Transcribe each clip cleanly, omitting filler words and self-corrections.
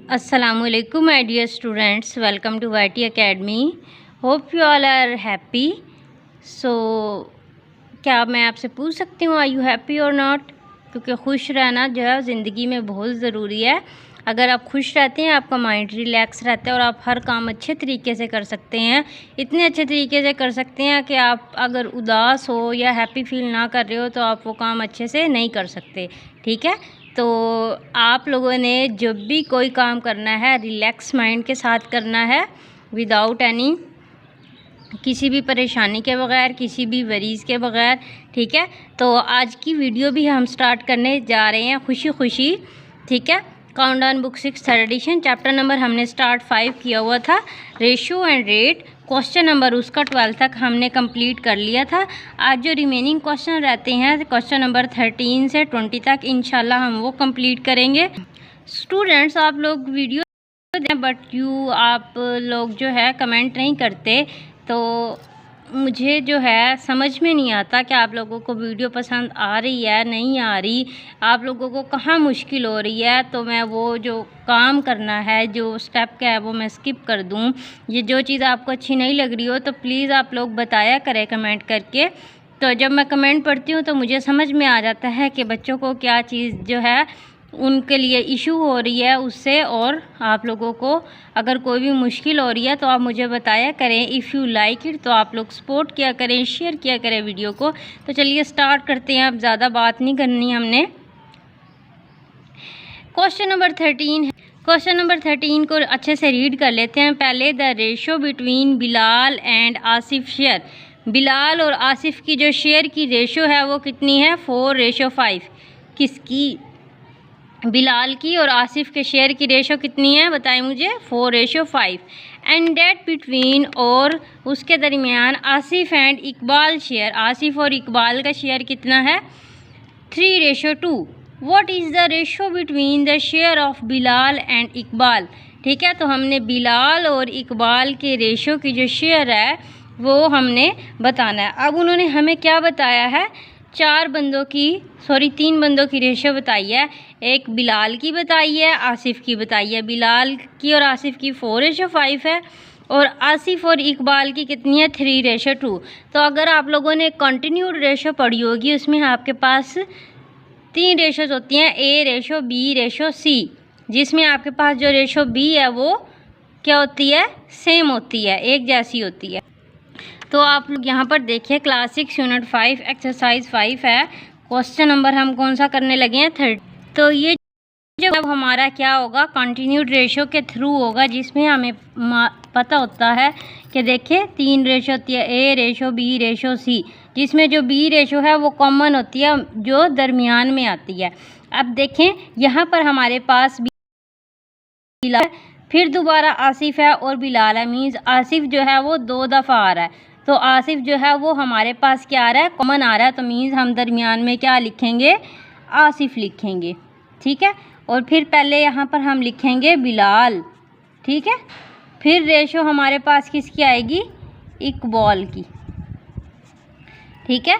Assalamualaikum my dear students, welcome to YT Academy. Hope you all are happy. So क्या मैं आपसे पूछ सकती हूँ, आर यू हैप्पी और नॉट? क्योंकि खुश रहना जो है ज़िंदगी में बहुत ज़रूरी है। अगर आप खुश रहते हैं, आपका माइंड रिलैक्स रहता है और आप हर काम अच्छे तरीके से कर सकते हैं। इतने अच्छे तरीके से कर सकते हैं कि आप अगर उदास हो या हैप्पी फील ना कर रहे हो तो आप वो काम अच्छे से नहीं कर सकते। ठीक है, तो आप लोगों ने जब भी कोई काम करना है रिलैक्स माइंड के साथ करना है, विदाउट एनी किसी भी परेशानी के बगैर, किसी भी वरीज़ के बगैर। ठीक है, तो आज की वीडियो भी हम स्टार्ट करने जा रहे हैं खुशी खुशी। ठीक है, countdown book 6 third edition, chapter number हमने स्टार्ट 5 किया हुआ था, ratio and rate. Question number उसका 12 तक हमने कंप्लीट कर लिया था। आज जो रिमेनिंग क्वेश्चन रहते हैं क्वेश्चन नंबर 13 से 20 तक इंशाल्लाह हम वो कंप्लीट करेंगे। स्टूडेंट्स, आप लोग वीडियो बट आप लोग जो है कमेंट नहीं करते, तो मुझे जो है समझ में नहीं आता कि आप लोगों को वीडियो पसंद आ रही है नहीं आ रही, आप लोगों को कहाँ मुश्किल हो रही है, तो मैं वो जो काम करना है, जो स्टेप क्या है वो मैं स्किप कर दूँ। ये जो चीज़ आपको अच्छी नहीं लग रही हो तो प्लीज़ आप लोग बताया करें कमेंट करके। तो जब मैं कमेंट पढ़ती हूँ तो मुझे समझ में आ जाता है कि बच्चों को क्या चीज़ जो है उनके लिए इशू हो रही है उससे, और आप लोगों को अगर कोई भी मुश्किल हो रही है तो आप मुझे बताया करें। इफ़ यू लाइक इट तो आप लोग सपोर्ट किया करें, शेयर किया करें वीडियो को। तो चलिए स्टार्ट करते हैं, अब ज़्यादा बात नहीं करनी हमने। क्वेश्चन नंबर 13 है। क्वेश्चन नंबर 13 को अच्छे से रीड कर लेते हैं पहले। The ratio between Bilal and Asif share. Bilal और आसिफ की जो शेयर की रेशो है वो कितनी है? 4:5। किसकी? बिलाल की। और आसिफ के शेयर की रेशो कितनी है बताएं मुझे? 4:5। एंड डेट बिटवीन, और उसके दरमियान आसिफ एंड इकबाल शेयर, आसिफ और इकबाल का शेयर कितना है? 3:2। What is the ratio between the share of Bilal and Iqbal? ठीक है, तो हमने बिलाल और इकबाल के रेशो की जो शेयर है वो हमने बताना है। अब उन्होंने हमें क्या बताया है? 3 बंदों की रेशो बताई है। एक बिलाल की बताई है, आसिफ की बताई है। बिलाल की और आसिफ की 4:5 है, और आसिफ और इकबाल की कितनी है? 3:2। तो अगर आप लोगों ने कंटिन्यूड रेशो पढ़ी होगी उसमें आपके पास 3 रेशोज़ होती हैं, A:B:C, जिसमें आपके पास जो रेशो B है वो क्या होती है? सेम होती है, एक जैसी होती है। तो आप लोग यहाँ पर देखिए, क्लास 6 यूनिट 5 एक्सरसाइज 5 है। क्वेश्चन नंबर हम कौन सा करने लगे हैं? 30। तो ये जो हमारा क्या होगा? कंटिन्यूड रेशो के थ्रू होगा, जिसमें हमें पता होता है कि देखिए 3 रेशो होती है, A:B:C, जिसमें जो B रेशो है वो कॉमन होती है, जो दरमियान में आती है। अब देखें यहाँ पर हमारे पास बिलाल, फिर दोबारा आसिफ है और बिलाल है, मीन्स आसिफ जो है वो 2 दफ़ा आ रहा है। तो आसिफ जो है वो हमारे पास क्या आ रहा है? कॉमन आ रहा है। तो मीन्स हम दरमियान में क्या लिखेंगे? आसिफ लिखेंगे। ठीक है, और फिर पहले यहाँ पर हम लिखेंगे बिलाल। ठीक है, फिर रेशो हमारे पास किसकी आएगी? इकबाल की। ठीक है,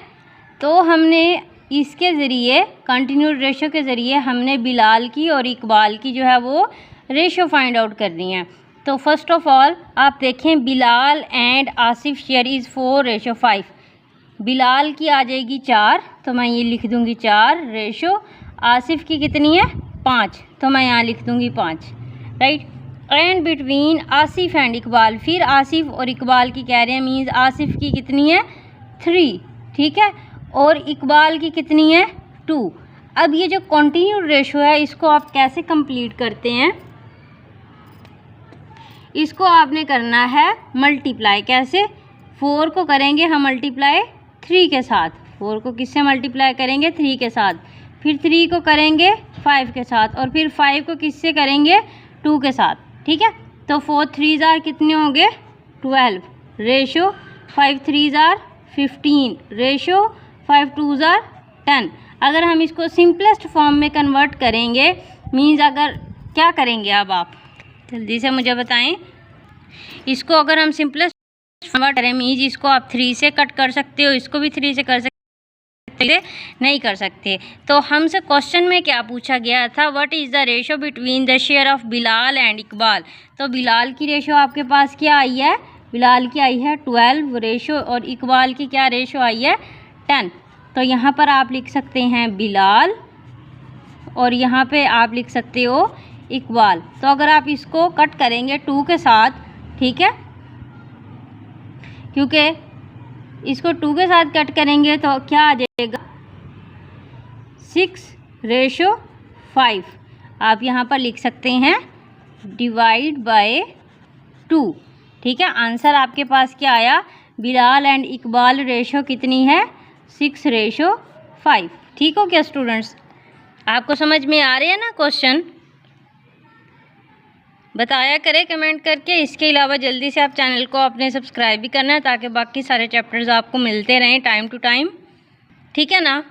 तो हमने इसके ज़रिए कंटिन्यूड रेशो के ज़रिए हमने बिलाल की और इकबाल की जो है वो रेशो फाइंड आउट करनी है। तो फर्स्ट ऑफ ऑल आप देखें, Bilal and Asif share is 4:5। Bilal की आ जाएगी 4, तो मैं ये लिख दूँगी 4 रेशो। आसिफ की कितनी है? 5, तो मैं यहाँ लिख दूँगी 5। Right. And between Asif and Iqbal, फिर आसिफ और इकबाल की कह रहे हैं, मीन्स आसिफ की कितनी है? 3। ठीक है, और इकबाल की कितनी है? 2। अब ये जो कंटिन्यूड रेशो है इसको आप कैसे कंप्लीट करते हैं? इसको आपने करना है मल्टीप्लाई। कैसे? 4 को करेंगे हम मल्टीप्लाई 3 के साथ। 4 को किससे मल्टीप्लाई करेंगे? 3 के साथ। फिर 3 को करेंगे 5 के साथ, और फिर 5 को किससे करेंगे? 2 के साथ। ठीक है, तो 4 3 जार कितने होंगे? 12 रेशो, 5 3 जार 15 रेशो, 5 2 जार 10। अगर हम इसको सिंपलेस्ट फॉर्म में कन्वर्ट करेंगे, मीन्स अगर क्या करेंगे अब आप जल्दी से मुझे बताएं। इसको अगर हम सिंपलेस्ट कन्वर्ट करें, मीन्स इसको आप 3 से कट कर सकते हो, इसको भी 3 से कर सकते नहीं कर सकते। तो हमसे क्वेश्चन में क्या पूछा गया था, what is the ratio between the share of Bilal and Iqbal. तो बिलाल की रेशो आपके पास क्या आई है, बिलाल की आई है 12 रेशो, और इकबाल की क्या रेशो आई है 10। तो यहाँ पर आप लिख सकते हैं बिलाल और यहाँ पे आप लिख सकते हो इकबाल। तो अगर आप इसको कट करेंगे 2 के साथ, ठीक है, क्योंकि इसको 2 के साथ कट करेंगे तो क्या आ जाएगा 6:5। आप यहाँ पर लिख सकते हैं डिवाइड बाय 2, ठीक है। आंसर आपके पास क्या आया, बिलाल एंड इकबाल रेशो कितनी है 6:5। ठीक हो क्या स्टूडेंट्स, आपको समझ में आ रहे हैं ना क्वेश्चन। बताया करें कमेंट करके। इसके अलावा जल्दी से आप चैनल को अपने सब्सक्राइब भी करना है ताकि बाकी सारे चैप्टर्स आपको मिलते रहें टाइम टू टाइम, ठीक है ना,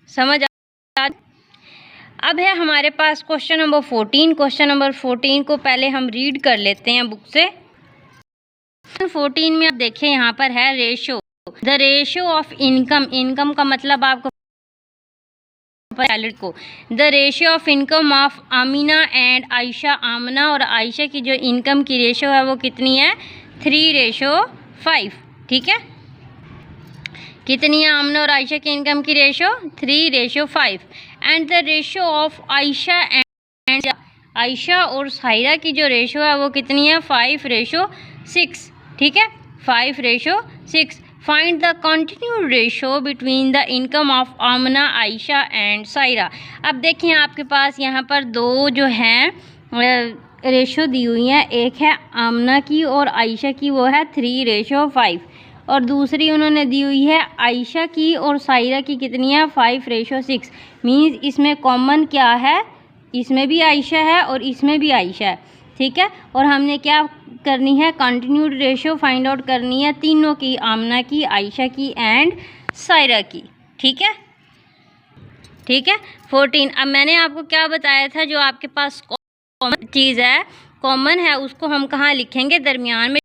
समझ आ। अब है हमारे पास क्वेश्चन नंबर 14। क्वेश्चन नंबर 14 को पहले हम रीड कर लेते हैं बुक से। 14 में आप देखिए यहाँ पर है ratio, the ratio of income. Income का मतलब आपको को, the ratio of income of Amina and Ayesha. Amna और आयशा की जो इनकम की रेशो है वो कितनी है 3:5, ठीक है। कितनी है आमना और आयशा की इनकम की ratio 3:5। And the ratio of Ayesha and Ayesha और सायरा की जो रेशो है वो कितनी है 5:6, ठीक है, 5:6। Find the continued ratio between the income of Amna Ayesha and Saira. अब देखिए आपके पास यहाँ पर दो जो हैं रेशो दी हुई हैं, एक है आमना की और आयशा की, वो है 3:5, और दूसरी उन्होंने दी हुई है आयशा की और सायरा की कितनी है 5:6। मीन्स इसमें कॉमन क्या है, इसमें भी आयशा है और इसमें भी आयशा है, ठीक है। और हमने क्या करनी है, कंटिन्यूड रेशो फाइंड आउट करनी है तीनों की, आमना की, आयशा की एंड सायरा की, ठीक है, ठीक है। 14। अब मैंने आपको क्या बताया था, जो आपके पास कॉमन चीज़ है, कॉमन है, उसको हम कहाँ लिखेंगे, दरमियान में।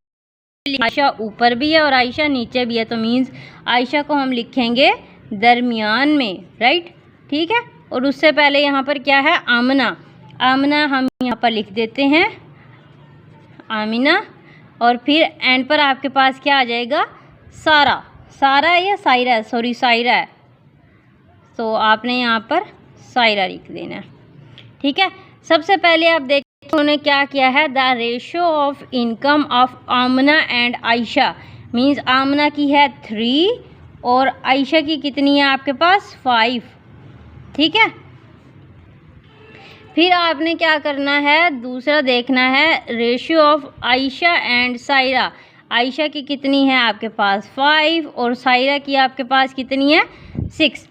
आयशा ऊपर भी है और आयशा नीचे भी है, तो मीन्स आयशा को हम लिखेंगे दरमियान में, राइट, ठीक है। और उससे पहले यहाँ पर क्या है आमना, आमना हम यहाँ पर लिख देते हैं आमिना, और फिर एंड पर आपके पास क्या आ जाएगा सारा। सारा है या सायरा है, सॉरी सायरा है, तो आपने यहाँ पर सायरा लिख देना है, ठीक है। सबसे पहले आप देखिए उन्होंने क्या किया है, the ratio of income of Amna and Ayesha. Means Amna की है 3 और आयशा की कितनी है आपके पास 5, ठीक है। फिर आपने क्या करना है, दूसरा देखना है ratio of Ayesha and Saira. Ayesha की कितनी है आपके पास 5 और सायरा की आपके पास कितनी है 6।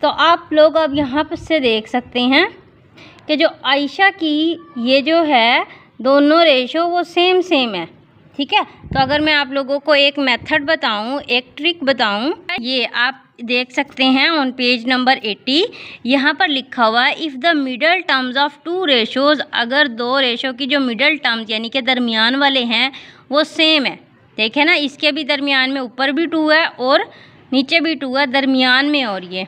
तो आप लोग अब यहाँ पर से देख सकते हैं कि जो आयशा की ये जो है दोनों रेशो वो सेम है, ठीक है। तो अगर मैं आप लोगों को एक मेथड बताऊं, एक ट्रिक बताऊं, ये आप देख सकते हैं ऑन पेज नंबर 80। यहाँ पर लिखा हुआ है if the middle terms of 2 ratios, अगर 2 रेशो की जो मिडल टर्म्स यानी कि दरमियान वाले हैं वो सेम है। देखें ना, इसके भी दरमियान में ऊपर भी 2 है और नीचे भी 2 है दरमियान में, और ये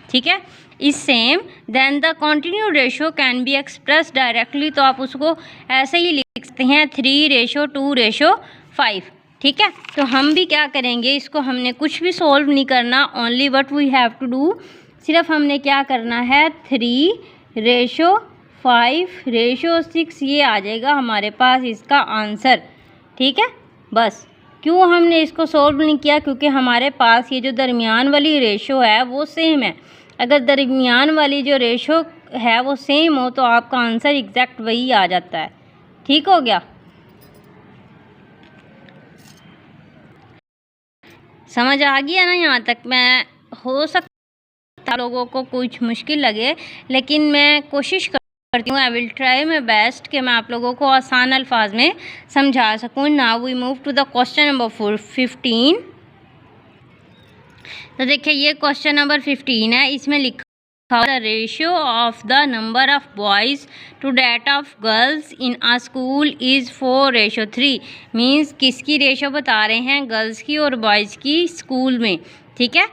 ठीक है इस same, then the continued ratio can be express directly. तो आप उसको ऐसे ही लिख सकते हैं 3:2:5, ठीक है। तो हम भी क्या करेंगे, इसको हमने कुछ भी सोल्व नहीं करना, only what we have to do, सिर्फ हमने क्या करना है 3:5:6 ये आ जाएगा हमारे पास इसका आंसर, ठीक है। बस क्यों हमने इसको सोल्व नहीं किया, क्योंकि हमारे पास ये जो दरमियान वाली रेशो है वो सेम है। अगर दरमियान वाली जो रेशो है वो सेम हो तो आपका आंसर एग्जैक्ट वही आ जाता है, ठीक हो गया। समझ आ गया ना यहाँ तक। मैं हो सकता लोगों को कुछ मुश्किल लगे, लेकिन मैं कोशिश करती हूँ, I will try my best कि मैं आप लोगों को आसान अल्फाज में समझा सकूँ। Now we move to the question number 15। तो देखिए ये क्वेश्चन नंबर 15 है, इसमें लिखा the ratio of the number of boys to that of girls in a school is 4:3। Means किसकी रेशो बता रहे हैं, गर्ल्स की और बॉयज़ की स्कूल में, ठीक है।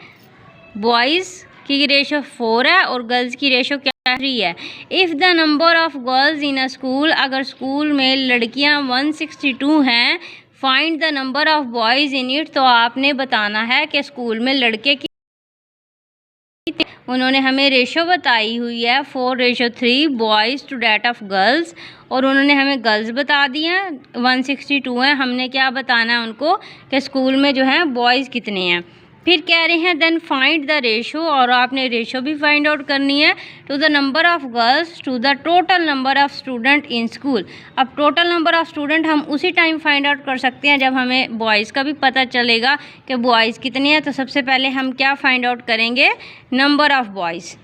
बॉयज़ की रेशो 4 है और गर्ल्स की रेशो क्या 3 है। If the number of girls in a school, अगर स्कूल में लड़कियां 162 हैं, find the number of boys in it, तो आपने बताना है कि स्कूल में लड़के की, उन्होंने हमें रेशो बताई हुई है 4:3 boys to that of girls, और उन्होंने हमें गर्ल्स बता दी हैं 162 हैं। हमने क्या बताना है उनको कि स्कूल में जो है बॉयज़ कितने हैं। फिर कह रहे हैं देन फाइंड द रेशो, और आपने रेशो भी फाइंड आउट करनी है to the number of girls to the total number of student in school. अब टोटल नंबर ऑफ स्टूडेंट हम उसी टाइम फाइंड आउट कर सकते हैं जब हमें बॉयज़ का भी पता चलेगा कि बॉयज़ कितने हैं। तो सबसे पहले हम क्या फाइंड आउट करेंगे, नंबर ऑफ बॉयज़।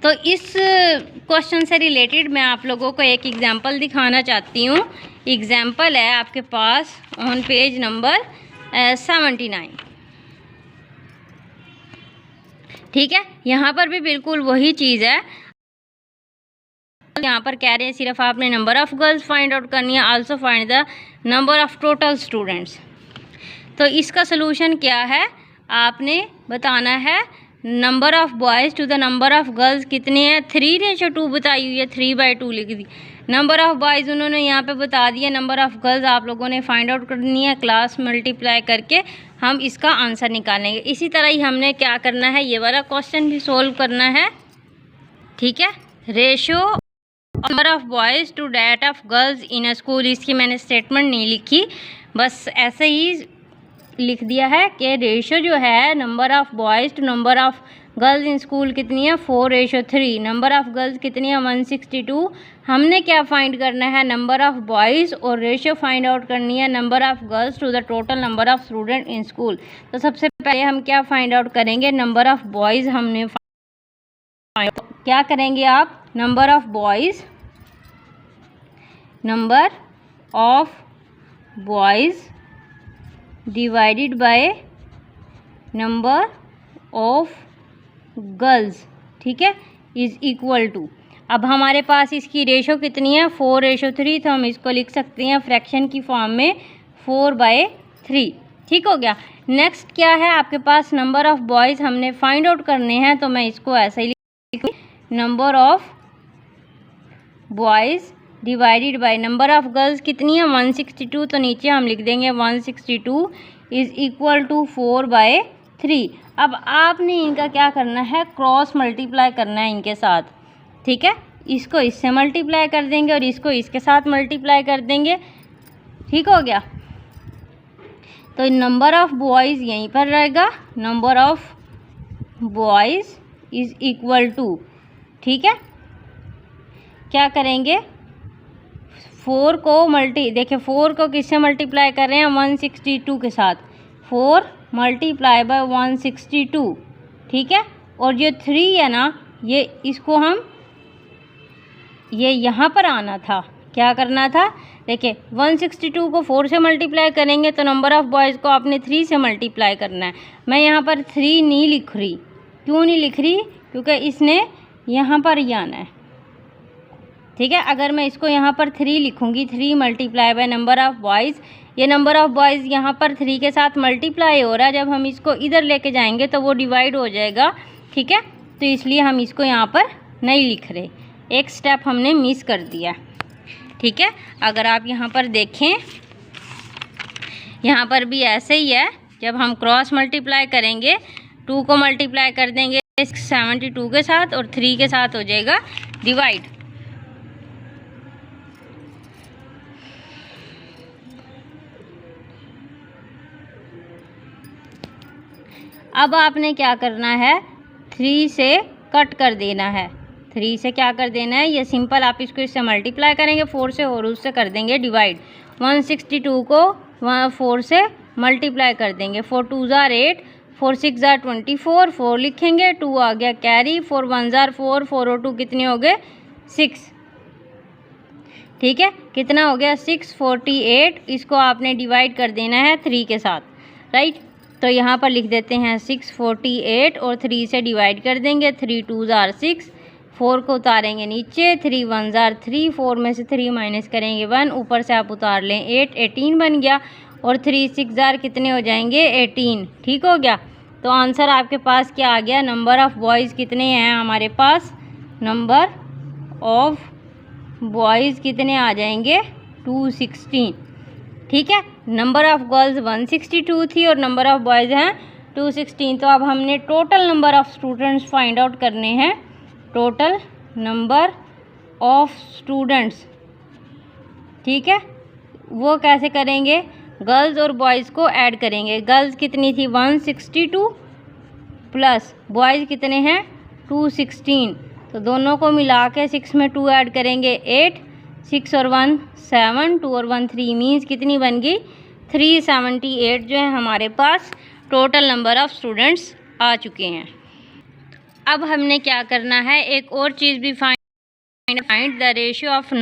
तो इस क्वेश्चन से रिलेटेड मैं आप लोगों को एक एग्जांपल दिखाना चाहती हूँ। एग्जांपल है आपके पास ऑन पेज नंबर 79। ठीक है, यहाँ पर भी बिल्कुल वही चीज़ है। यहाँ पर कह रहे हैं सिर्फ आपने number of girls find out करनी है, also find the number of total students. तो इसका सलूशन क्या है, आपने बताना है number of boys to the number of girls कितने हैं, 3:2 बताई हुई है, 3/2 लिख दी। नंबर ऑफ़ बॉयज़ उन्होंने यहाँ पे बता दिया, नंबर ऑफ़ गर्ल्स आप लोगों ने फाइंड आउट करनी है, क्लास मल्टीप्लाई करके हम इसका आंसर निकालेंगे। इसी तरह ही हमने क्या करना है, ये वाला क्वेश्चन भी सोल्व करना है। ठीक है, ratio number of boys to that of girls in a school, इसकी मैंने स्टेटमेंट नहीं लिखी, बस ऐसे ही लिख दिया है कि रेशो जो है number of boys to number of girls in school कितनी है 4:3, नंबर ऑफ़ गर्ल्स कितनी है 162। हमने क्या फाइंड करना है, नंबर ऑफ़ बॉयज़, और रेशो फाइंड आउट करनी है number of girls to the total number of student in school. तो सबसे पहले हम क्या फाइंड आउट करेंगे, नंबर ऑफ़ बॉयज़। हमने क्या करेंगे आप, number of boys, number of boys divided by number of girls, ठीक है, इज़ इक्वल टू, अब हमारे पास इसकी रेशो कितनी है 4:3, तो हम इसको लिख सकते हैं फ्रैक्शन की फॉर्म में 4/3। ठीक हो गया। नेक्स्ट क्या है आपके पास, नंबर ऑफ़ बॉयज़ हमने फाइंड आउट करने हैं, तो मैं इसको ऐसे ही लिख, number of boys divided by number of girls कितनी है 162, तो नीचे हम लिख देंगे 162 इज़ इक्वल टू 4/3। अब आपने इनका क्या करना है, क्रॉस मल्टीप्लाई करना है इनके साथ। ठीक है, इसको इससे मल्टीप्लाई कर देंगे और इसको इसके साथ मल्टीप्लाई कर देंगे। ठीक हो गया। तो नंबर ऑफ़ बॉयज़ यहीं पर रहेगा, number of boys is equal to, ठीक है, क्या करेंगे 4 को देखिए 4 को किससे मल्टीप्लाई कर रहे हैं 162 के साथ, 4 मल्टीप्लाई बाय 162। ठीक है, और जो 3 है ना, ये इसको हम ये यहाँ पर आना था, क्या करना था, देखिए 162 को 4 से मल्टीप्लाई करेंगे तो नंबर ऑफ़ बॉयज़ को आपने 3 से मल्टीप्लाई करना है। मैं यहाँ पर 3 नहीं लिख रही, क्यों नहीं लिख रही, क्योंकि इसने यहाँ पर ही आना है। ठीक है, अगर मैं इसको यहाँ पर 3 लिखूँगी, 3 multiply by number of boys, ये नंबर ऑफ़ बॉयज़ यहाँ पर 3 के साथ मल्टीप्लाई हो रहा है, जब हम इसको इधर लेके जाएंगे तो वो डिवाइड हो जाएगा। ठीक है, तो इसलिए हम इसको यहाँ पर नहीं लिख रहे, एक स्टेप हमने मिस कर दिया। ठीक है, अगर आप यहाँ पर देखें, यहाँ पर भी ऐसे ही है, जब हम क्रॉस मल्टीप्लाई करेंगे 2 को मल्टीप्लाई कर देंगे 72 के साथ और 3 के साथ हो जाएगा डिवाइड। अब आपने क्या करना है, 3 से कट कर देना है, 3 से क्या कर देना है, ये सिंपल, आप इसको इससे मल्टीप्लाई करेंगे 4 से और उससे कर देंगे डिवाइड। 162 को 4 से मल्टीप्लाई कर देंगे, 4 2 ज़ार 8, 4 6 ज़ार 24, 4 लिखेंगे, 2 आ गया कैरी, 4 1 ज़ार 4, 4 और 2 कितने हो गए 6। ठीक है, कितना हो गया 648, इसको आपने डिवाइड कर देना है 3 के साथ, राइट। तो यहाँ पर लिख देते हैं 648 और 3 से डिवाइड कर देंगे, 3 2 ज़ार 6, 4 को उतारेंगे नीचे, 3 1 ज़ार 3, 4 में से 3 माइनस करेंगे 1, ऊपर से आप उतार लें 8, 18 बन गया, और 3 6 ज़ार कितने हो जाएंगे 18। ठीक हो गया। तो आंसर आपके पास क्या आ गया, नंबर ऑफ़ बॉयज़ कितने हैं हमारे पास, नंबर ऑफ़ बॉयज़ कितने आ जाएंगे 216, ठीक है। नंबर ऑफ़ गर्ल्स 162 थी और नंबर ऑफ़ बॉयज़ हैं 216। तो अब हमने total number of students find out करने हैं, टोटल नंबर ऑफ़ स्टूडेंट्स, ठीक है। वो कैसे करेंगे, गर्ल्स और बॉयज़ को ऐड करेंगे। गर्ल्स कितनी थी 162 प्लस बॉयज़ कितने हैं 216, तो दोनों को मिला के 6 में 2 ऐड करेंगे 8, 6 और 1 7, 2 और 1 3 मीन्स कितनी बन गई 378 जो है हमारे पास टोटल नंबर ऑफ़ स्टूडेंट्स आ चुके हैं। अब हमने क्या करना है, एक और चीज़ भी find the ratio of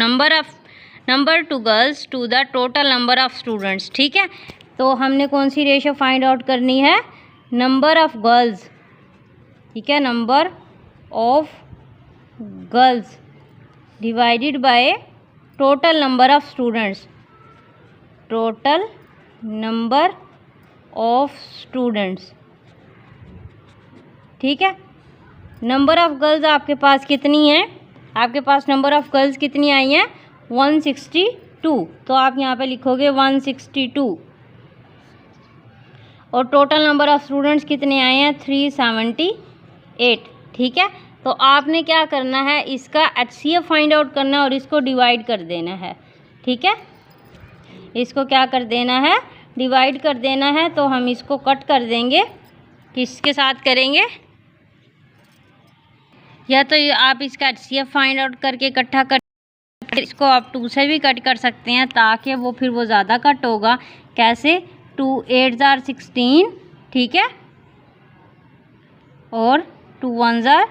number to girls to the total number of students, ठीक है। तो हमने कौन सी रेशियो फाइंड आउट करनी है, नंबर ऑफ़ गर्ल्स, ठीक है, number of girls divided by total number of students, total number of students, ठीक है। नंबर ऑफ़ गर्ल्स आपके पास कितनी है, आपके पास नंबर ऑफ़ गर्ल्स कितनी आई हैं 162, तो आप यहाँ पे लिखोगे 162 और टोटल नंबर ऑफ़ स्टूडेंट्स कितने आए हैं 378, ठीक है। तो आपने क्या करना है, इसका HCF फाइंड आउट करना है और इसको डिवाइड कर देना है, ठीक है। इसको क्या कर देना है, डिवाइड कर देना है। तो हम इसको कट कर देंगे, किसके साथ करेंगे, या तो आप इसका HCF फाइंड आउट करके इकट्ठा कर, इसको आप 2 से भी कट कर सकते हैं ताकि वो फिर वो ज़्यादा कट होगा। कैसे, 2 8 जार 16, ठीक है, और 2 1 जार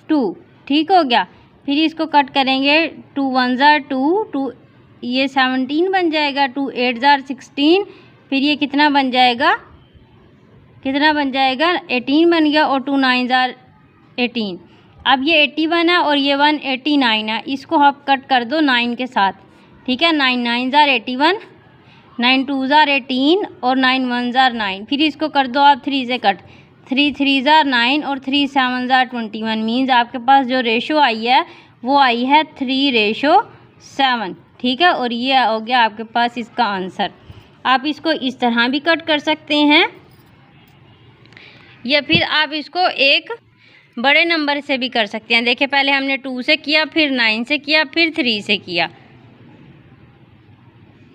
2, ठीक हो गया। फिर इसको कट करेंगे, 2 1 जार 2, ये 17 बन जाएगा, 2 8 जार 16, फिर ये कितना बन जाएगा 18 बन गया, और 2 9 जार 18। अब ये 81 है और ये 189 है, इसको आप कट कर दो 9 के साथ, ठीक है। 9 9 जार 81, 9 2 जार 18 और 9 1 जार 9, फिर इसको कर दो आप 3 से कट, 3 3 जार 9 और 3 7 जार 21, मीन्स आपके पास जो रेशो आई है वो आई है 3:7, ठीक है। और ये हो गया आपके पास इसका आंसर। आप इसको इस तरह भी कट कर सकते हैं या फिर आप इसको एक बड़े नंबर से भी कर सकते हैं। देखिए पहले हमने 2 से किया, फिर 9 से किया, फिर 3 से किया,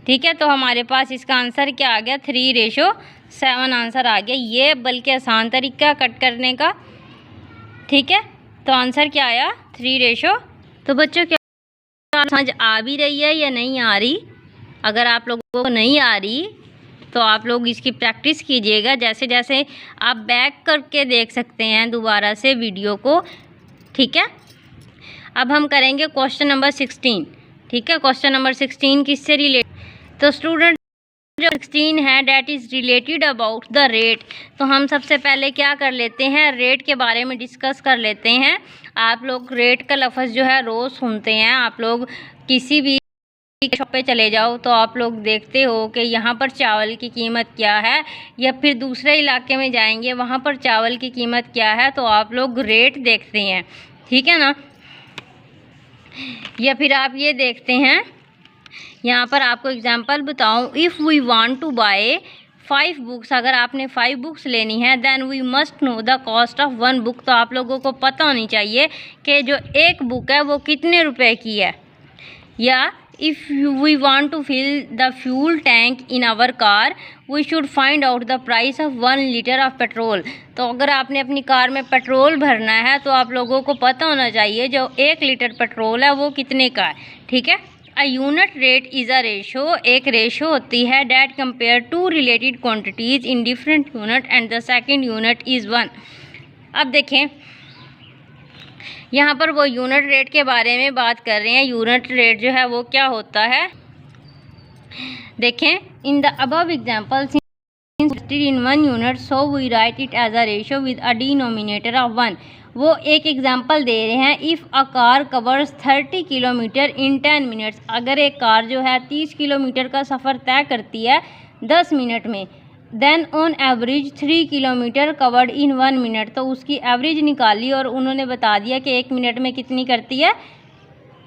ठीक है। तो हमारे पास इसका आंसर क्या आ गया 3:7 आंसर आ गया। ये बल्कि आसान तरीका कट करने का, ठीक है। तो आंसर क्या आया 3:। तो बच्चों क्या समझ आ भी रही है या नहीं आ रही? अगर आप लोगों को नहीं आ रही तो आप लोग इसकी प्रैक्टिस कीजिएगा, जैसे जैसे आप बैक करके देख सकते हैं दोबारा से वीडियो को, ठीक है। अब हम करेंगे क्वेश्चन नंबर 16, ठीक है। क्वेश्चन नंबर 16 किससे रिलेटेड, तो स्टूडेंट जो 16 है that is related about the rate. तो हम सबसे पहले क्या कर लेते हैं, रेट के बारे में डिस्कस कर लेते हैं। आप लोग रेट का लफ्ज़ जो है रोज़ सुनते हैं, आप लोग किसी भी शॉप पे चले जाओ तो आप लोग देखते हो कि यहाँ पर चावल की कीमत क्या है, या फिर दूसरे इलाके में जाएंगे वहाँ पर चावल की कीमत क्या है, तो आप लोग रेट देखते हैं, ठीक है ना। या फिर आप ये देखते हैं, यहाँ पर आपको एग्जांपल बताऊँ, if we want to buy 5 books, अगर आपने 5 बुक्स लेनी है, then we must know the cost of 1 book. तो आप लोगों को पता होनी चाहिए कि जो एक बुक है वो कितने रुपए की है। या if we want to fill the fuel tank in our car we should find out the price of 1 liter of petrol। तो अगर आपने अपनी कार में पेट्रोल भरना है तो आप लोगों को पता होना चाहिए जो 1 लीटर पेट्रोल है वो कितने का है, ठीक है। A unit rate is a ratio, एक रेशो होती है that compare to related quantities in different unit and the second unit is 1। अब देखें यहाँ पर वो यूनिट रेट के बारे में बात कर रहे हैं। यूनिट रेट जो है वो क्या होता है, देखें, in the above examples in 1 unit so we write it as a ratio with a denominator of 1। वो एक एग्जांपल दे रहे हैं, if a car covers 30 kilometre in 10 minutes. अगर एक कार जो है 30 किलोमीटर का सफ़र तय करती है 10 मिनट में, then on average 3 kilometre covered in 1 minute. तो उसकी एवरेज निकाली और उन्होंने बता दिया कि 1 मिनट में कितनी करती है,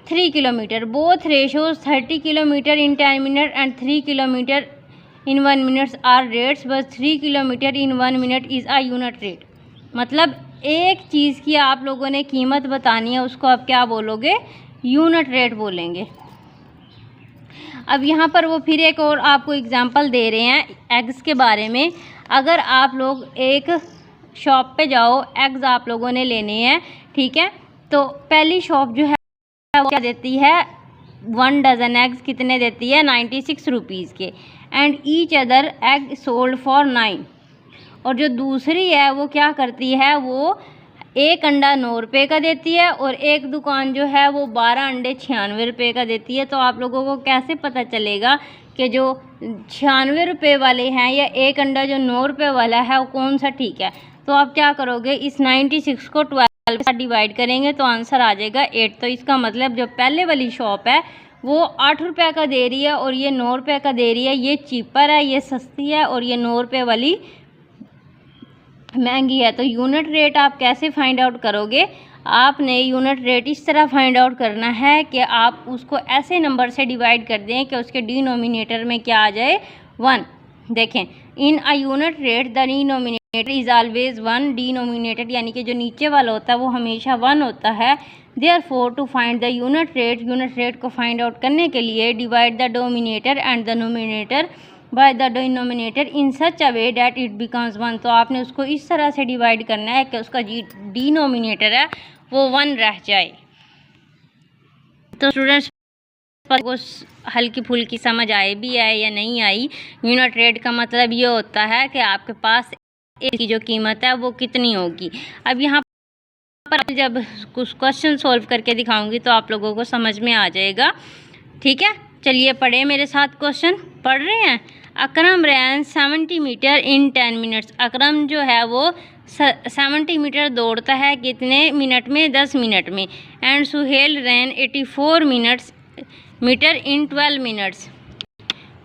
3 kilometre. Both ratios 30 kilometre in 10 minute and 3 kilometre in 1 minute are rates, बस 3 kilometre in 1 minute is a unit rate. मतलब एक चीज़ की आप लोगों ने कीमत बतानी है, उसको आप क्या बोलोगे, यूनिट रेट बोलेंगे। अब यहाँ पर वो फिर एक और आपको एग्जांपल दे रहे हैं एग्स के बारे में। अगर आप लोग एक शॉप पे जाओ, एग्स आप लोगों ने लेने हैं, ठीक है, तो पहली शॉप जो है वो क्या देती है, 1 डज़न एग्स कितने देती है, 96 रुपीज़ के, and each other egg sold for 9। और जो दूसरी है वो क्या करती है, वो एक अंडा 9 रुपये का देती है और एक दुकान जो है वो 12 अंडे 96 रुपये का देती है। तो आप लोगों को कैसे पता चलेगा कि जो 96 रुपये वाले हैं या एक अंडा जो 9 रुपये वाला है वो कौन सा ठीक है। तो आप क्या करोगे, इस 96 को 12 के साथ डिवाइड करेंगे तो आंसर आ जाएगा 8। तो इसका मतलब जो पहले वाली शॉप है वो 8 रुपये का दे रही है और ये 9 रुपये का दे रही है, ये चीपर है, ये सस्ती है, और ये 9 रुपये वाली महंगी है। तो यूनिट रेट आप कैसे फाइंड आउट करोगे, आपने यूनिट रेट इस तरह फाइंड आउट करना है कि आप उसको ऐसे नंबर से डिवाइड कर दें कि उसके डिनोमिनेटर में क्या आ जाए, 1। देखें, in a unit rate the denominator is always 1। Denominator यानी कि जो नीचे वाला होता है वो हमेशा 1 होता है। Therefore to find the unit rate को फाइंड आउट करने के लिए divide the denominator and the numerator by the denominator in such a way that it becomes 1। तो आपने उसको इस तरह से डिवाइड करना है कि उसका डिनोमिनेटर है वो 1 रह जाए। तो स्टूडेंट्स को हल्की फुल्की समझ आए भी आए या नहीं आई, यूनिट रेट का मतलब ये होता है कि आपके पास एक की जो कीमत है वो कितनी होगी। अब यहाँ पर जब कुछ क्वेश्चन सॉल्व करके दिखाऊंगी तो आप लोगों को समझ में आ जाएगा, ठीक है। चलिए पढ़े मेरे साथ, क्वेश्चन पढ़ रहे हैं। अकरम रैन 70 मीटर इन 10 मिनट्स। अकरम जो है वो 70 मीटर दौड़ता है कितने मिनट में, 10 मिनट में। And Suhail ran 84 metre in 12 minutes.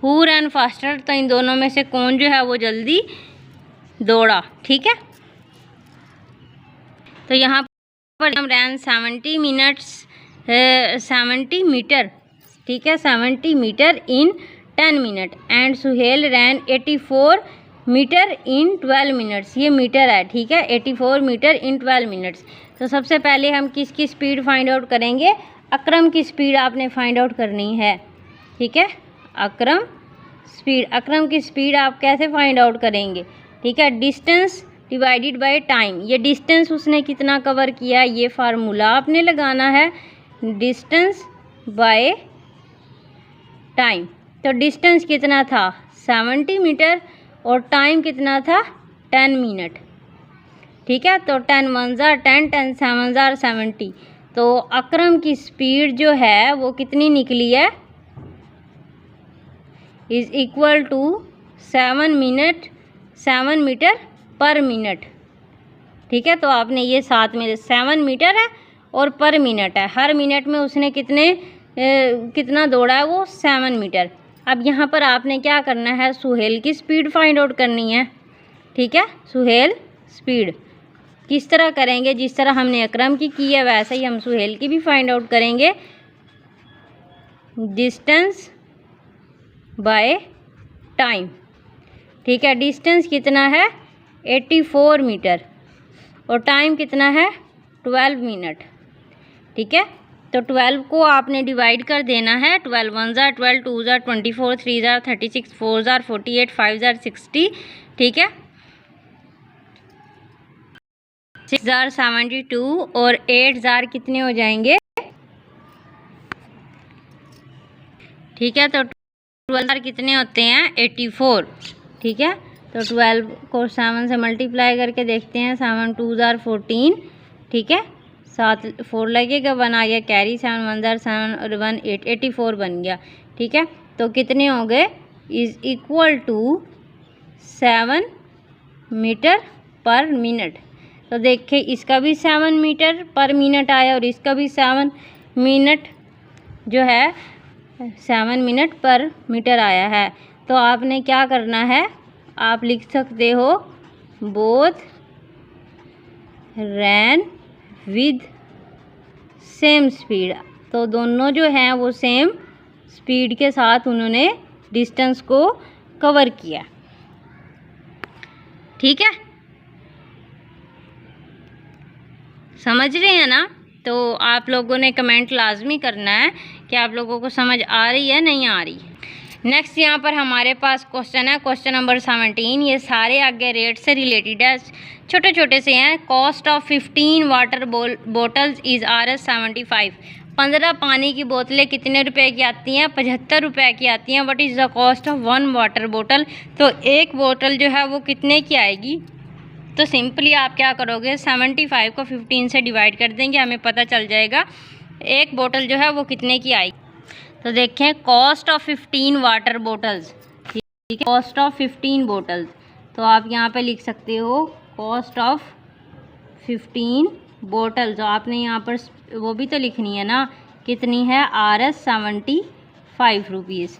Who ran faster. तो इन दोनों में से कौन जो है वो जल्दी दौड़ा, ठीक है। तो यहाँ पर हम रैन 70 मीटर, ठीक है, 70 metre in 10 minute. And Suhail ran 84 metre in 12 minutes. ये मीटर है, ठीक है, 84 मीटर इन 12 मिनट्स। तो सबसे पहले हम किसकी स्पीड फाइंड आउट करेंगे, अकरम की स्पीड आपने फाइंड आउट करनी है, ठीक है। अकरम की स्पीड आप कैसे फाइंड आउट करेंगे, ठीक है, डिस्टेंस डिवाइडेड बाय टाइम। ये डिस्टेंस उसने कितना कवर किया, ये फार्मूला आपने लगाना है, डिस्टेंस बाय टाइम। तो डिस्टेंस कितना था, 70 मीटर, और टाइम कितना था, 10 मिनट, ठीक है। तो 10 1 जार 10, 10 7 जार 70। तो अकरम की स्पीड जो है वो कितनी निकली है, is equal to 7 metre per minute, ठीक है। तो आपने ये साथ में 7 मीटर है और पर मिनट है, हर मिनट में उसने कितना दौड़ा है, वो 7 मीटर। अब यहाँ पर आपने क्या करना है, सुहेल की स्पीड फाइंड आउट करनी है, ठीक है। सुहेल स्पीड किस तरह करेंगे, जिस तरह हमने अकरम की है वैसे ही हम सुहेल की भी फाइंड आउट करेंगे। डिस्टेंस बाय टाइम, ठीक है। डिस्टेंस कितना है, 84 मीटर, और टाइम कितना है, 12 मिनट, ठीक है। तो 12 को आपने डिवाइड कर देना है, 12 1 jar 12, 2 jar 24, 3 jar 36, 4 jar 48, 5 jar 60, ठीक है, 6 जार 72 और 8 जार कितने हो जाएंगे, ठीक है। तो 12 जार कितने होते हैं, 84, ठीक है। तो 12 को 7 से मल्टीप्लाई करके देखते हैं, 7 2 जार 14, ठीक है, 7 4 लगेगा, 1 आ गया कैरी, 7 1 जार 7 और 1 8, 84 बन गया, ठीक है। तो कितने हो गए, is equal to 7 metre per minute. तो देखिए इसका भी 7 मीटर पर मिनट आया और इसका भी 7 मिनट जो है 7 मिनट पर मीटर आया है। तो आपने क्या करना है, आप लिख सकते हो both ran with same speed. तो दोनों जो हैं वो सेम स्पीड के साथ उन्होंने डिस्टेंस को कवर किया। ठीक है, समझ रहे हैं ना? तो आप लोगों ने कमेंट लाजमी करना है कि आप लोगों को समझ आ रही है नहीं आ रही। नेक्स्ट यहाँ पर हमारे पास क्वेश्चन है, क्वेश्चन नंबर 17। ये सारे आगे रेट से रिलेटेड है, छोटे छोटे से हैं। Cost of 15 water bottles is Rs75। 15 पानी की बोतलें कितने रुपए की आती हैं? 75 रुपए की आती हैं। What is the cost of 1 water बोतल? तो एक बोतल जो है वो कितने की आएगी? तो सिंपली आप क्या करोगे, 75 को 15 से डिवाइड कर देंगे, हमें पता चल जाएगा एक बोतल जो है वो कितने की आएगी। तो देखें, कॉस्ट ऑफ 15 वाटर बोटल्स, ठीक है, कॉस्ट ऑफ 15 बोटल्स। तो आप यहाँ पे लिख सकते हो कॉस्ट ऑफ 15 बोटल्स। तो आपने यहाँ पर वो भी तो लिखनी है ना, कितनी है? Rs75 rupees.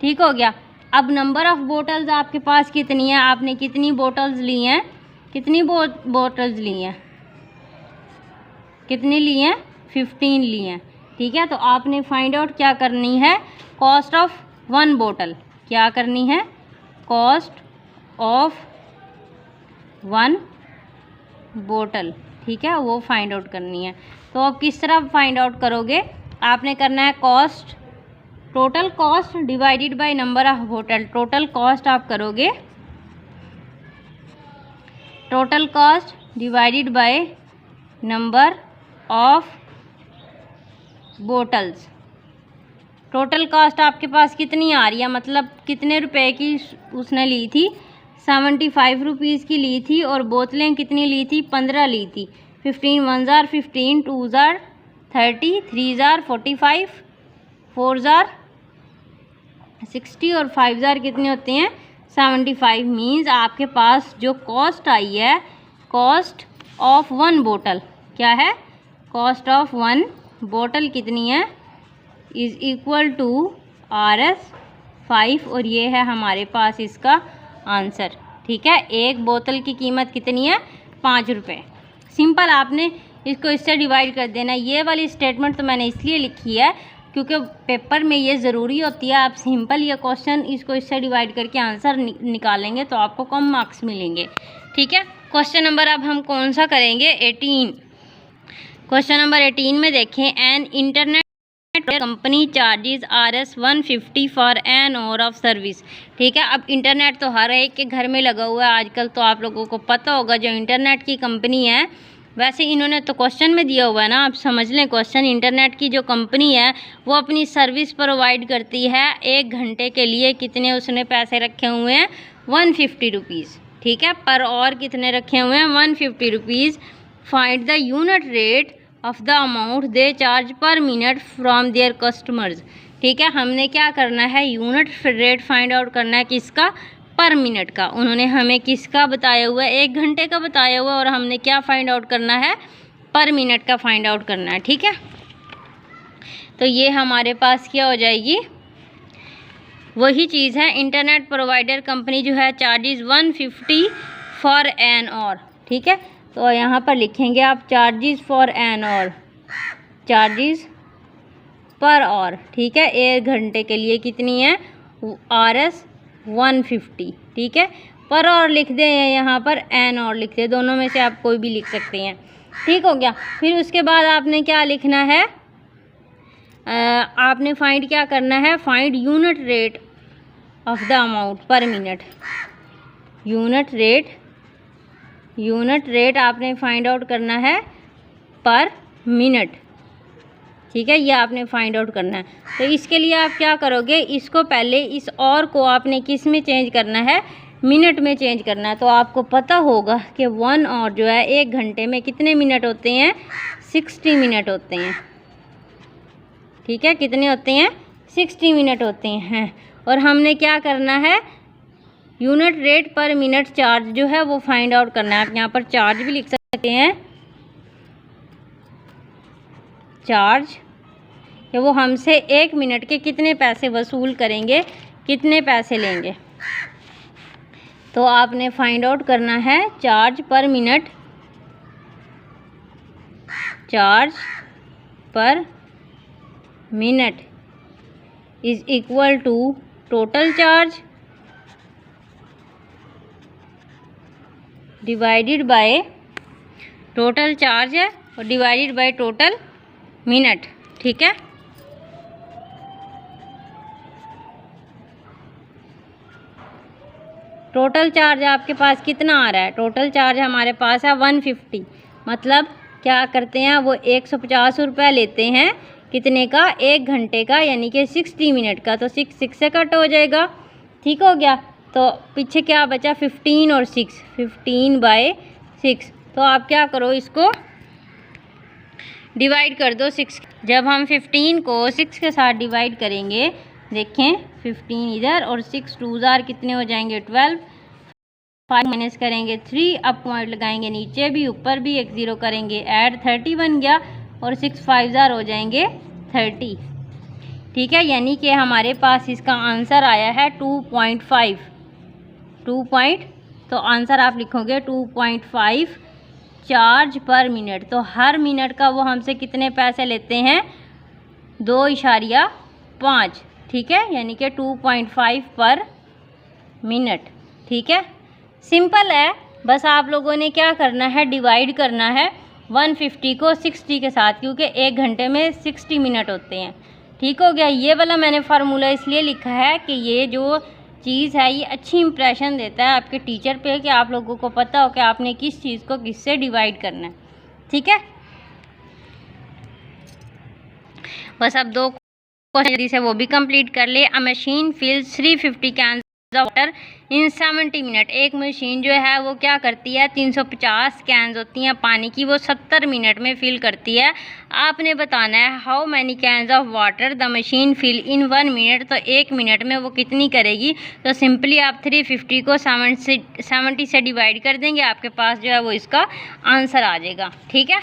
ठीक हो गया। अब नंबर ऑफ़ बोटल्स आपके पास कितनी है? आपने कितनी बोटल्स ली हैं? कितनी बोटल्स ली हैं? कितनी ली हैं? 15 ली हैं। ठीक है, तो आपने फाइंड आउट क्या करनी है? कॉस्ट ऑफ 1 बोतल। क्या करनी है? कॉस्ट ऑफ 1 बोतल। ठीक है, वो फाइंड आउट करनी है। तो अब किस तरह फाइंड आउट करोगे? आपने करना है cost, total cost divided by number of बोतल। टोटल कॉस्ट आप करोगे, total cost divided by number of bottles. Total cost आपके पास कितनी आ रही है, मतलब कितने रुपए की उसने ली थी? 75 रुपीज़ की ली थी। और बोतलें कितनी ली थी? 15 ली थी। 15 1 जार 15, 2 जार 30, 3 जार 45, 4 जार 60 और 5 जार कितने होते हैं? 75। मीन्स आपके पास जो कॉस्ट आई है, कॉस्ट ऑफ 1 बोतल क्या है? कॉस्ट ऑफ 1 बोतल कितनी है? Is equal to Rs5। और ये है हमारे पास इसका आंसर। ठीक है, एक बोतल की कीमत कितनी है? 5 रुपये। सिंपल, आपने इसको इससे डिवाइड कर देना। ये वाली स्टेटमेंट तो मैंने इसलिए लिखी है क्योंकि पेपर में ये ज़रूरी होती है। आप सिंपल ये क्वेश्चन इसको इससे डिवाइड करके आंसर निकालेंगे तो आपको कम मार्क्स मिलेंगे। ठीक है, क्वेश्चन नंबर अब हम कौन सा करेंगे? 18। क्वेश्चन नंबर 18 में देखें, an internet company charges Rs150 for an hour of service. ठीक है, अब इंटरनेट तो हर एक के घर में लगा हुआ है आजकल, तो आप लोगों को पता होगा जो इंटरनेट की कंपनी है। वैसे इन्होंने तो क्वेश्चन में दिया हुआ है ना, आप समझ लें क्वेश्चन। इंटरनेट की जो कंपनी है वो अपनी सर्विस प्रोवाइड करती है 1 घंटे के लिए। कितने उसने पैसे रखे हुए हैं? 150 रुपीज़। ठीक है, पर और कितने रखे हुए हैं? 150 rupees. Find the unit rate of the amount they charge per minute from their customers. ठीक है, हमने क्या करना है? यूनिट रेट फाइंड आउट करना है। किसका? पर मिनट का। उन्होंने हमें किसका बताया हुआ है? 1 घंटे का बताया हुआ है। और हमने क्या फाइंड आउट करना है? पर मिनट का फाइंड आउट करना है। ठीक है, तो ये हमारे पास क्या हो जाएगी? वही चीज़ है। इंटरनेट प्रोवाइडर कंपनी जो है चार्जेस 150 फॉर एन आवर। ठीक है, तो यहाँ पर लिखेंगे आप charges for an hour, charges per hour. ठीक है, 1 घंटे के लिए कितनी है? Rs150। ठीक है, पर आवर लिख दें यहाँ पर एन आवर लिख दें, दोनों में से आप कोई भी लिख सकते हैं। ठीक हो गया। फिर उसके बाद आपने क्या लिखना है? आपने फाइंड क्या करना है? Find unit rate of the amount पर मिनट। यूनिट रेट आपने फाइंड आउट करना है पर मिनट। ठीक है, ये आपने फाइंड आउट करना है। तो इसके लिए आप क्या करोगे? इसको पहले इस और को आपने किस में चेंज करना है? मिनट में चेंज करना है। तो आपको पता होगा कि 1 और जो है 1 घंटे में कितने मिनट होते हैं? 60 मिनट होते हैं। ठीक है, कितने होते हैं? 60 मिनट होते हैं। और हमने क्या करना है? यूनिट रेट पर मिनट चार्ज जो है वो फाइंड आउट करना है। आप यहाँ पर चार्ज भी लिख सकते हैं, चार्ज कि वो हमसे 1 मिनट के कितने पैसे वसूल करेंगे, कितने पैसे लेंगे। तो आपने फाइंड आउट करना है charge per minute, charge per minute is equal to total charge divided by, total charge है और डिवाइडेड बाय टोटल मिनट। ठीक है, टोटल चार्ज आपके पास कितना आ रहा है? टोटल चार्ज हमारे पास है 150। मतलब क्या करते हैं वो 150 रुपये लेते हैं, कितने का? 1 घंटे का, यानी कि 60 मिनट का। तो 6 से कट हो जाएगा। ठीक हो गया। तो पीछे क्या बचा? 15 और 6, 15/6। तो आप क्या करो, इसको डिवाइड कर दो 6। जब हम 15 को 6 के साथ डिवाइड करेंगे, देखें 15 इधर और 6 2 जार कितने हो जाएंगे? 12। 5 माइनस करेंगे 3, अब पॉइंट लगाएंगे नीचे भी ऊपर भी, एक 0 करेंगे ऐड, 30 बन गया। और 6 5 जार हो जाएंगे 30। ठीक है, यानी कि हमारे पास इसका आंसर आया है 2.5। तो आंसर आप लिखोगे 2.5 चार्ज पर मिनट। तो हर मिनट का वो हमसे कितने पैसे लेते हैं? 2.5। ठीक है, यानी कि 2.5 पर मिनट। ठीक है, सिंपल है। बस आप लोगों ने क्या करना है? डिवाइड करना है 150 को 60 के साथ, क्योंकि 1 घंटे में 60 मिनट होते हैं। ठीक हो गया। ये वाला मैंने फार्मूला इसलिए लिखा है कि ये जो चीज़ है ये अच्छी इंप्रेशन देता है आपके टीचर पे, कि आप लोगों को पता हो कि आपने किस चीज़ को किससे डिवाइड करना है। ठीक है, बस अब 2 क्वेश्चन जल्दी से वो भी कंप्लीट कर ले। A machine fills 350 can of water in 70 minute. एक मशीन जो है वो क्या करती है? 350 कैन्स होती हैं पानी की, वो 70 मिनट में फिल करती है। आपने बताना है how many cans of water the machine fill in 1 minute. तो 1 मिनट में वो कितनी करेगी? तो सिंपली आप 350 को 70 से डिवाइड कर देंगे, आपके पास जो है वो इसका आंसर आ जाएगा। ठीक है,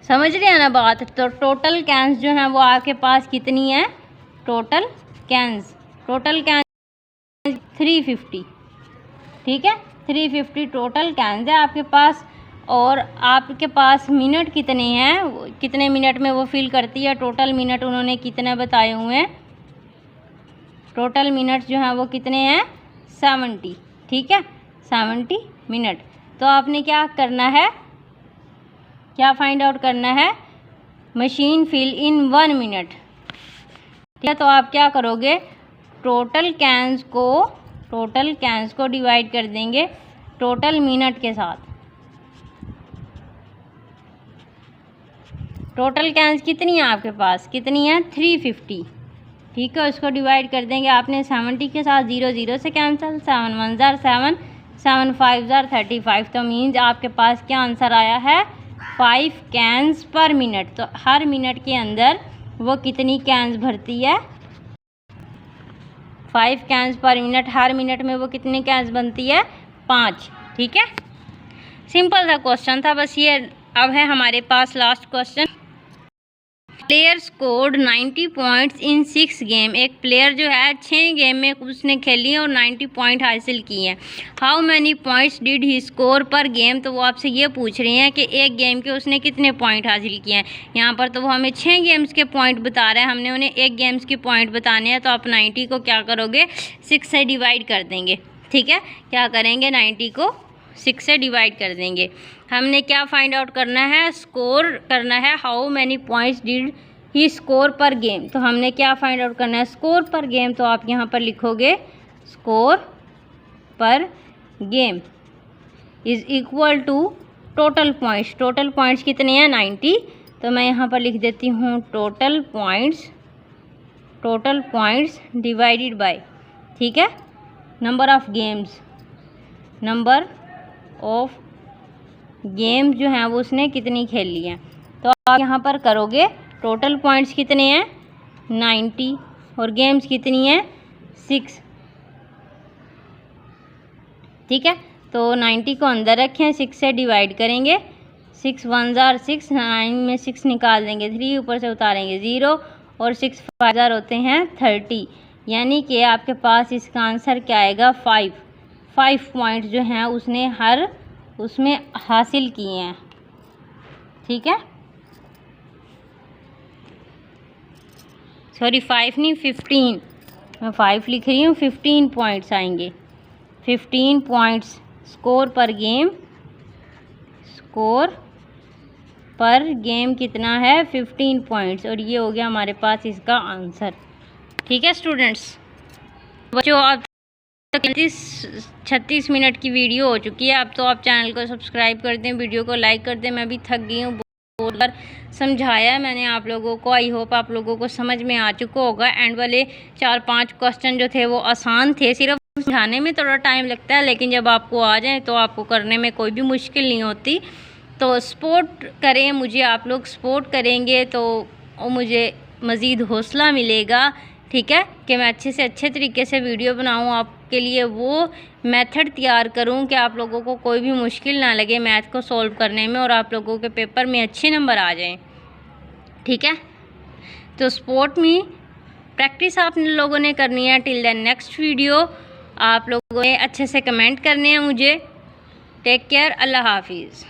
समझ रहे हैं ना बात? तो टोटल कैन्स जो हैं वो आपके पास कितनी है? Total cans 350। ठीक है, 350 टोटल कैन्स है आपके पास। और आपके पास मिनट कितने हैं? कितने मिनट में वो फिल करती है? टोटल मिनट उन्होंने कितने बताए हुए हैं? टोटल मिनट जो हैं वो कितने हैं? 70। ठीक है, 70 मिनट। तो आपने क्या करना है? क्या फाइंड आउट करना है? Machine fill in 1 minute. ठीक है, तो आप क्या करोगे? टोटल कैन्स को डिवाइड कर देंगे टोटल मिनट के साथ। टोटल कैन्स कितनी है आपके पास? कितनी है? 350। ठीक है, उसको डिवाइड कर देंगे आपने 70 के साथ। 0 0 से कैंसिल, 7 1 जार 7, 7 5 जार 35। तो मीन्स आपके पास क्या आंसर आया है? 5 कैन्स पर मिनट। तो हर मिनट के अंदर वो कितनी कैन्स भरती है? 5 कैन्स पर मिनट। हर मिनट में वो कितनी कैन्स बनती है? 5। ठीक है, सिंपल सा क्वेश्चन था बस ये। अब है हमारे पास last question. Player scored 90 points in 6 game. एक प्लेयर जो है 6 गेम में उसने खेली है और 90 पॉइंट हासिल किए हैं। How many points did he score per game. तो वो आपसे ये पूछ रहे हैं कि एक गेम के उसने कितने पॉइंट हासिल किए हैं। यहाँ पर तो वो हमें 6 गेम्स के पॉइंट बता रहे हैं, हमने उन्हें एक गेम्स के पॉइंट बताने हैं। तो आप 90 को क्या करोगे? 6 से डिवाइड कर देंगे। ठीक है, क्या करेंगे? 90 को 6 से डिवाइड कर देंगे। हमने क्या फाइंड आउट करना है? स्कोर करना है। How many points did he score per game. तो हमने क्या फाइंड आउट करना है? Score per game. तो आप यहाँ पर लिखोगे score per game is equal to total points. Total points कितने हैं? 90। तो मैं यहाँ पर लिख देती हूँ टोटल पॉइंट्स डिवाइडेड बाय, ठीक है, number of games. Number of games जो हैं वो उसने कितनी खेल ली हैं। तो आप यहाँ पर करोगे टोटल पॉइंट्स कितने हैं? 90 और गेम्स कितनी हैं? 6। ठीक है, तो 90 को अंदर रखें, 6 से डिवाइड करेंगे। 6 1 जार 6, 9 में 6 निकाल देंगे, 3 ऊपर से उतारेंगे 0 और 6 5 जार होते हैं 30। यानी कि आपके पास इसका आंसर क्या आएगा 5 पॉइंट जो हैं उसने हर उसमें हासिल किए हैं। ठीक है, सॉरी 5 नहीं 15, मैं 5 लिख रही हूँ, 15 पॉइंट्स आएंगे। 15 पॉइंट्स स्कोर पर गेम कितना है 15 पॉइंट्स, और ये हो गया हमारे पास इसका आंसर। ठीक है स्टूडेंट्स, बच्चों अब तक 36 मिनट की वीडियो हो चुकी है। अब तो आप चैनल को सब्सक्राइब कर दें, वीडियो को लाइक कर दें। मैं भी थक गई हूँ, बहुत बार समझाया मैंने आप लोगों को, आई होप आप लोगों को समझ में आ चुका होगा। एंड वाले 4-5 क्वेश्चन जो थे वो आसान थे, सिर्फ समझाने में थोड़ा टाइम लगता है, लेकिन जब आपको आ जाए तो आपको करने में कोई भी मुश्किल नहीं होती। तो सपोर्ट करें मुझे, आप लोग सपोर्ट करेंगे तो मुझे मज़ीद हौसला मिलेगा। ठीक है, कि मैं अच्छे से अच्छे तरीके से वीडियो बनाऊं, आपके लिए वो मेथड तैयार करूं कि आप लोगों को कोई भी मुश्किल ना लगे मैथ को सॉल्व करने में, और आप लोगों के पेपर में अच्छे नंबर आ जाएं। ठीक है, तो सपोर्ट में प्रैक्टिस आप लोगों ने करनी है। टिल द नेक्स्ट वीडियो आप लोगों ने अच्छे से कमेंट करने हैं मुझे। टेक केयर, अल्लाह हाफिज़।